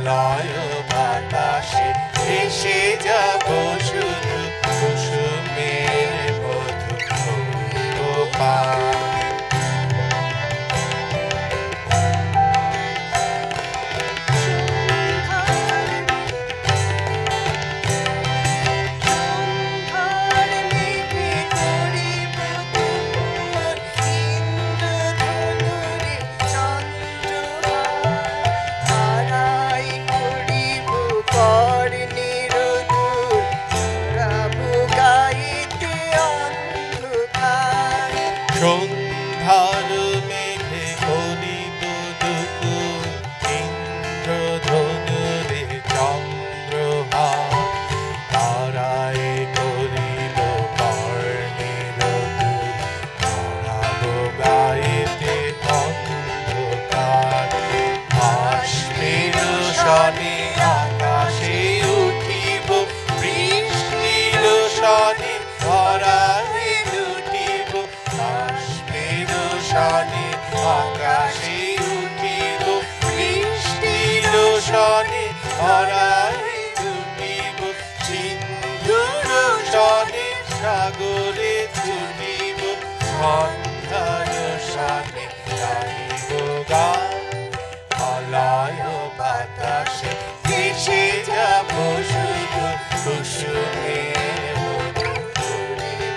মলয় বাতাসে ভেসে যাব শুধু কুসুমের মধু গোপাল। সন্ধ্যার মেঘে করিব দুপুর ইন্দ্রধনুরে চন্দ্রহার, তারায় করিব কর্ণের দুল, ছড়াব গায়েতে অন্ধকার। ভাস্মের সনে আকাশে উঠিব, বৃষ্টির সনে ধরায় লুটিব। ভাস্মের সনে আকাশে উঠিব, বৃষ্টির সনে ধরায় লুটিব। সিন্ধুর সনে সাগরে ছুটিব, সন্ধ্যার সনে গাহিব গান। মলয় বাতাসে ভেসে যাব শুধু কুসুমের মধু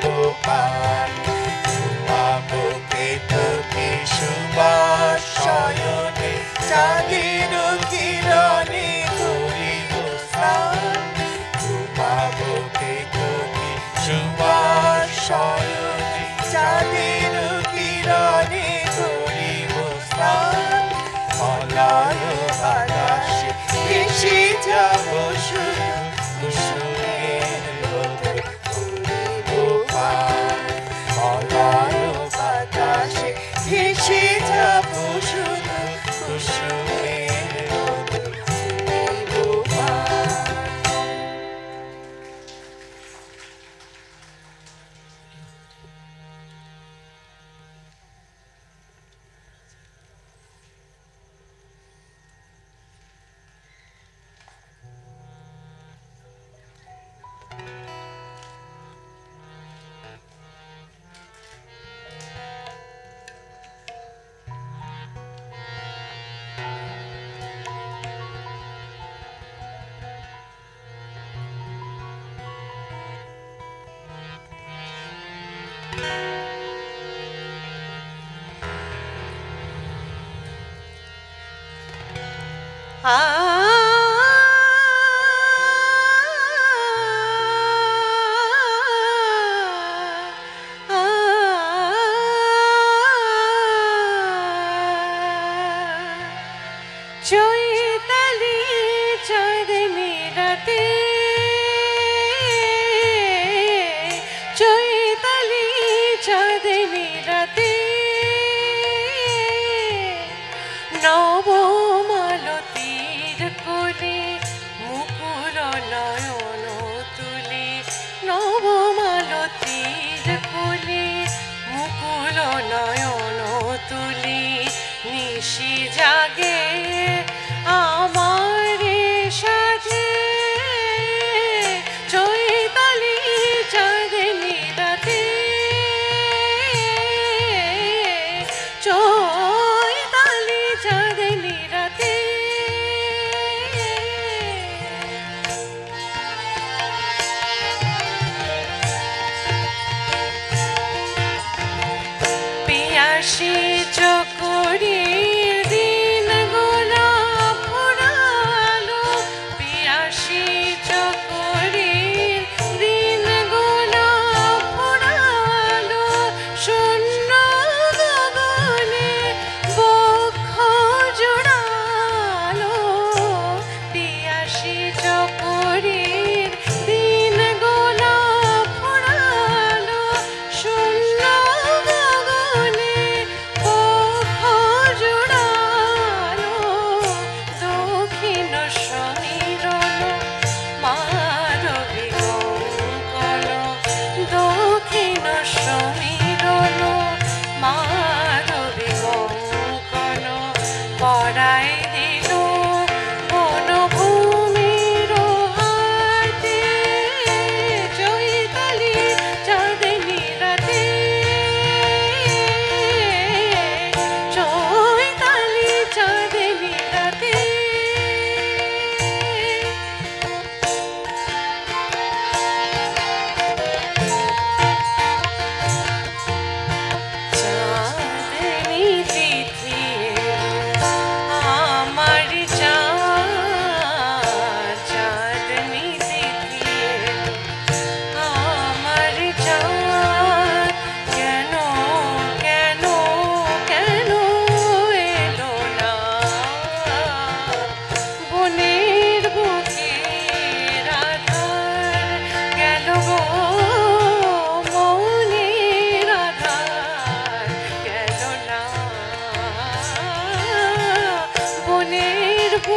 গোপাল। বুকে তোকে সুবাস শয়নে চাঁদের কিরণে করিব স্নান। বুকে তোকে সুবাস শয়নে চাঁদের কিরণে করিব স্নান। মলয় বাতাসে ভেসে যাব শুধু কুসুমের মধু গোপাল। মলয় বাতাসে ভেসে যাব শুধু কুসুমের মধু গোপাল। চৈতালি চাঁদনি রাতে, চৈতালি চাঁদনি রাতে, নবমালতীর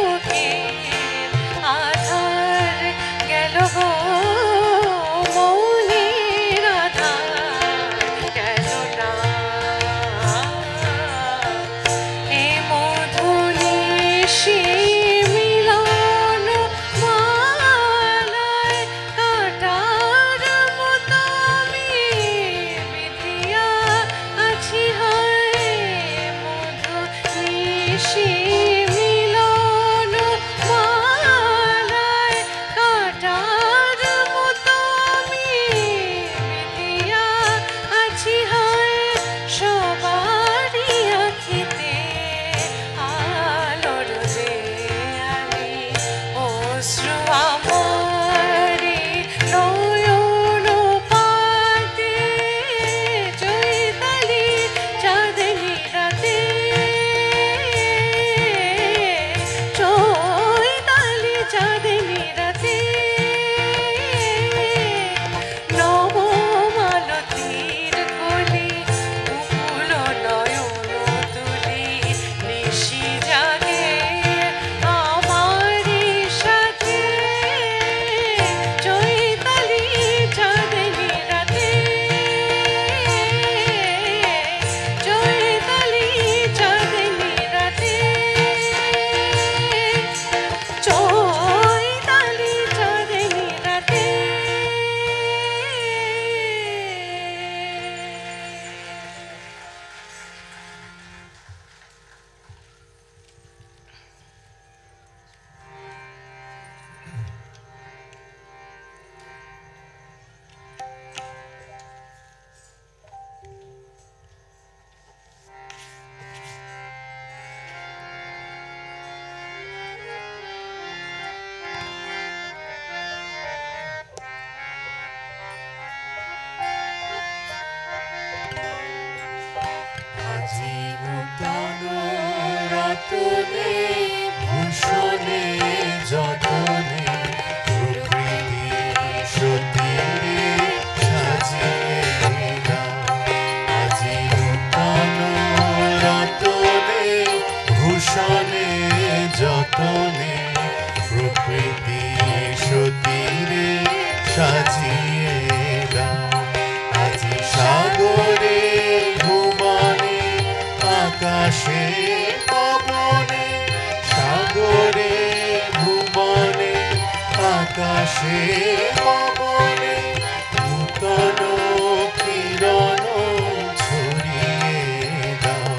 বুকে আধার গেল গো মৌনের আধার গেল না এ মধুনিশি মিলন মালায় কাটার মতো আমি বিধিয়া আছি হয় মধুনিশি মিলন মালায় কাটার মতো আমি বিধিয়া আছি হয় সবারই আখিতে আলোর দেয়ালে অশ্রু আমারি নয়ন পাতে চৈতালি চাঁদনি রাতে চৈতালি চাঁদনি রাতে নবমালতীর কোলে মুকুল নয়ন তুলি নিশি জাগে আমারি সাথে চৈতালি চাঁদনি রাতে চৈতালি চাঁদনি রাতে চৈতালি চাঁদনি রাতে আজি নূতন রতনে ভূষণে যতনে প্রকৃতি সতীরে সাজিয়ে দাও আজি নূতন রতনে ভূষণে যতনে প্রকৃতি সতীরে সাজিয়ে দাও আজি সাগরে ভুবনে আকাশে পবনে সাগরে ভুবনে আকাশে পবনে নূতন কিরণ ছড়িয়ে দাও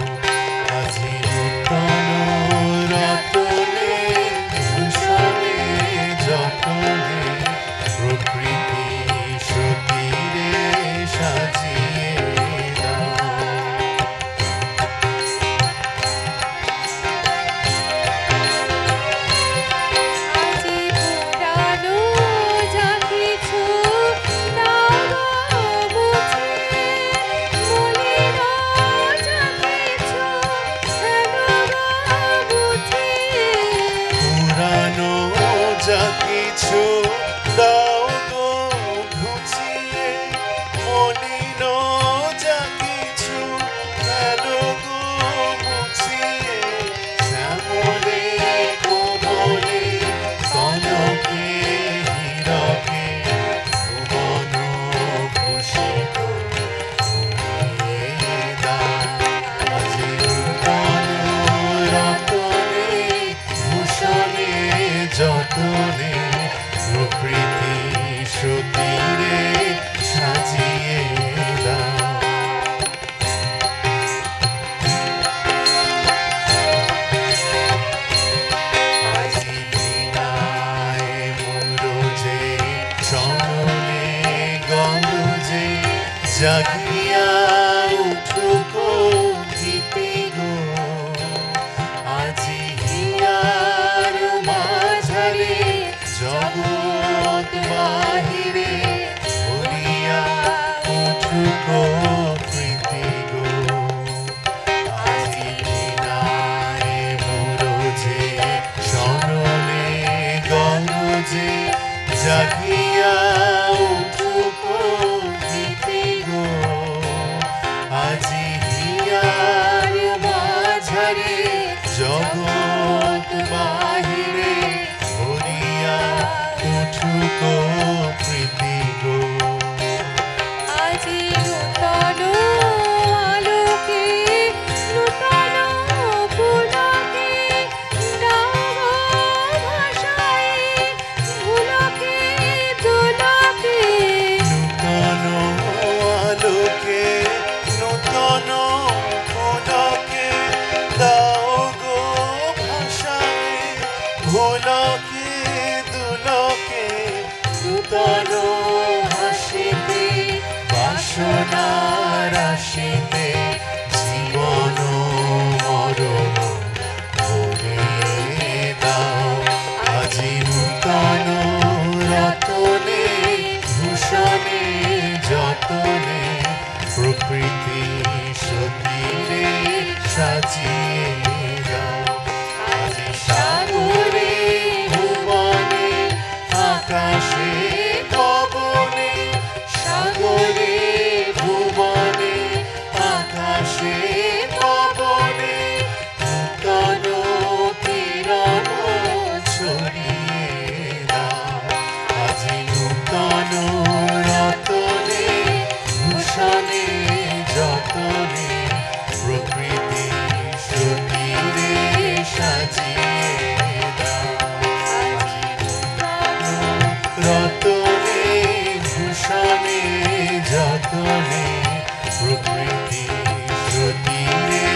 আজি নূতন রতনে ভূষণে যতনে প্রকৃতি সতীরে সাজিয়ে দাও আজি পুরানো যা কিছু দাও বুঝে মলিন যা কিছু হেলো বুঝে পুরানো যা কিছু দাও গো ঘুচিয়ে মলিন যা কিছু গেলো গো মুছিয়ে শ্যামলে কোমলে কনকে হীরকে ভুবন ভূষিত করিয়ে দাও আজি নূতন রতনে ভূষণে যতনে প্রকৃতি সতীরে সাজিয়ে দাও আজি দিনায় মুরুজে চরণে গলুজে জাগিয়া উঠুক গীতে গো আজি হিয়ার মাঝারে জগৎ বাহিরে ভরিয়া উঠুক প্রীতি গো আজি দিনায় মুরুজে চরণে গলুজে জাগিয়া উঠুক গীতে গো আজি হিয়ার মাঝারে জগৎ বাহিরে লোকে দুলোকে নূতন হাসিতে বাসনা রাশিতে জীবন মরণ ভরিয়ে দাও আজি নূতন রতনে ভূষণে যতনে প্রকৃতি সতীরে সাজিয়ে দাও আজি সাগরে ভুবনে আকাশে পবনে সাগরে ভুবনে আকাশে পবনে নূতন কিরণ ছড়িয়ে দাও আজি নূতন রতনে ভূষণে যতনে প্রকৃতি সতীরে সাজিয়ে দাও আজি নূতন রতনে ভূষণে যতনে প্রকৃতি সতীরে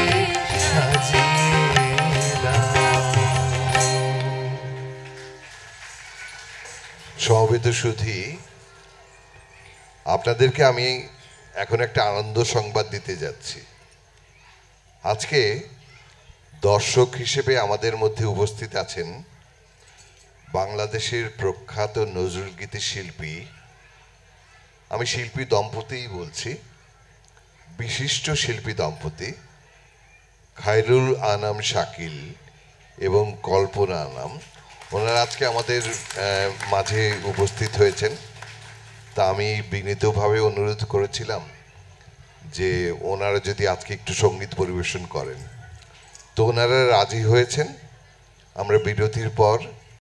সাজিয়ে দাও। সমবেত সুধী, আপনাদেরকে আমি এখন একটা আনন্দ সংবাদ দিতে যাচ্ছি। আজকে দর্শক হিসেবে আমাদের মধ্যে উপস্থিত আছেন বাংলাদেশের প্রখ্যাত নজরুলগীতি শিল্পী, আমি শিল্পী দম্পতিই বলছি, বিশিষ্ট শিল্পী দম্পতি খায়রুল আনাম শাকিল এবং কল্পনা আনাম। ওনারা আজকে আমাদের মাঝে উপস্থিত হয়েছেন। তা আমি বিনীতভাবে অনুরোধ করেছিলাম যে ওনারা যদি আজকে একটু সঙ্গীত পরিবেশন করেন, তো ওনারা রাজি হয়েছেন। আমরা বিরতির পর